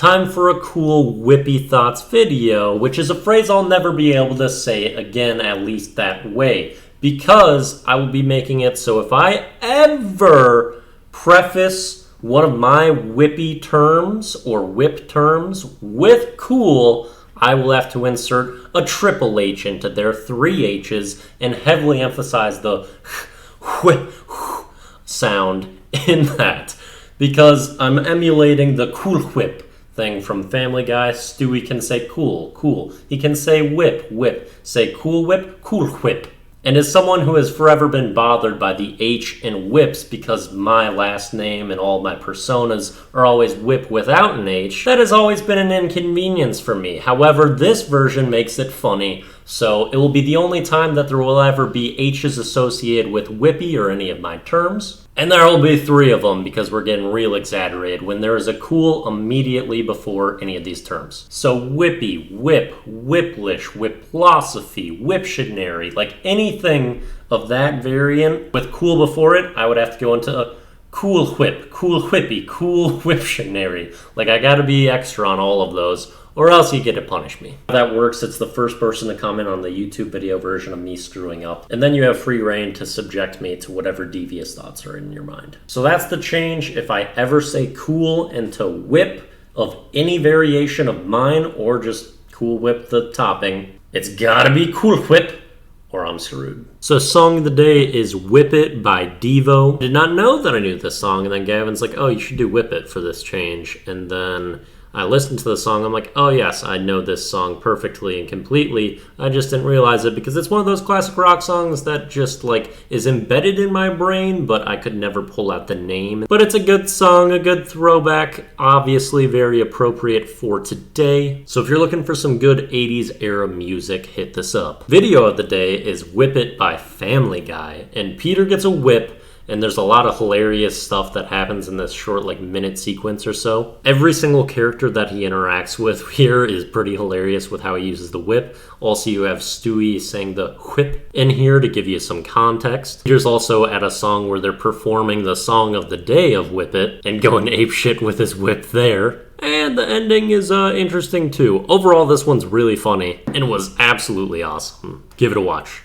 Time for a cool Wippy Thoughts video, which is a phrase I'll never be able to say again, at least that way, because I will be making it so if I ever preface one of my Wippy terms or Whip terms with cool, I will have to insert a triple H into their three H's and heavily emphasize the sound in that, because I'm emulating the cool whip thing from Family Guy. Stewie can say cool, cool. He can say whip, whip. Say cool whip, cool whip. And as someone who has forever been bothered by the H in whips because my last name and all my personas are always whip without an H, that has always been an inconvenience for me. However, this version makes it funny, so it will be the only time that there will ever be H's associated with Wippy or any of my terms. And there will be three of them because we're getting real exaggerated when there is a cool immediately before any of these terms. So Wippy, Whip, Wiplish, Wiplosophy, Wiptionary, like anything of that variant with cool before it, I would have to go into a cool whip, cool whippy, cool Wiptionary. Like I gotta be extra on all of those, or else you get to punish me. How that works, it's the first person to comment on the YouTube video version of me screwing up, and then you have free reign to subject me to whatever devious thoughts are in your mind. So that's the change. If I ever say cool into whip of any variation of mine, or just cool whip the topping, it's gotta be cool whip, or I'm screwed. So song of the day is Whip It by Devo. Did not know that I knew this song, and then Gavin's like, oh, you should do Whip It for this change, and then I listened to the song, I'm like, oh yes, I know this song perfectly and completely. I just didn't realize it because it's one of those classic rock songs that just like is embedded in my brain, but I could never pull out the name. But it's a good song, a good throwback, obviously very appropriate for today. So if you're looking for some good 80s era music, hit this up. Video of the day is Whip It by Family Guy, and Peter gets a whip, and there's a lot of hilarious stuff that happens in this short, like, minute sequence or so. Every single character that he interacts with here is pretty hilarious with how he uses the whip. Also, you have Stewie saying the whip in here to give you some context. Peter's also at a song where they're performing the song of the day of Whip It and going apeshit with his whip there. And the ending is interesting too. Overall, this one's really funny and was absolutely awesome. Give it a watch.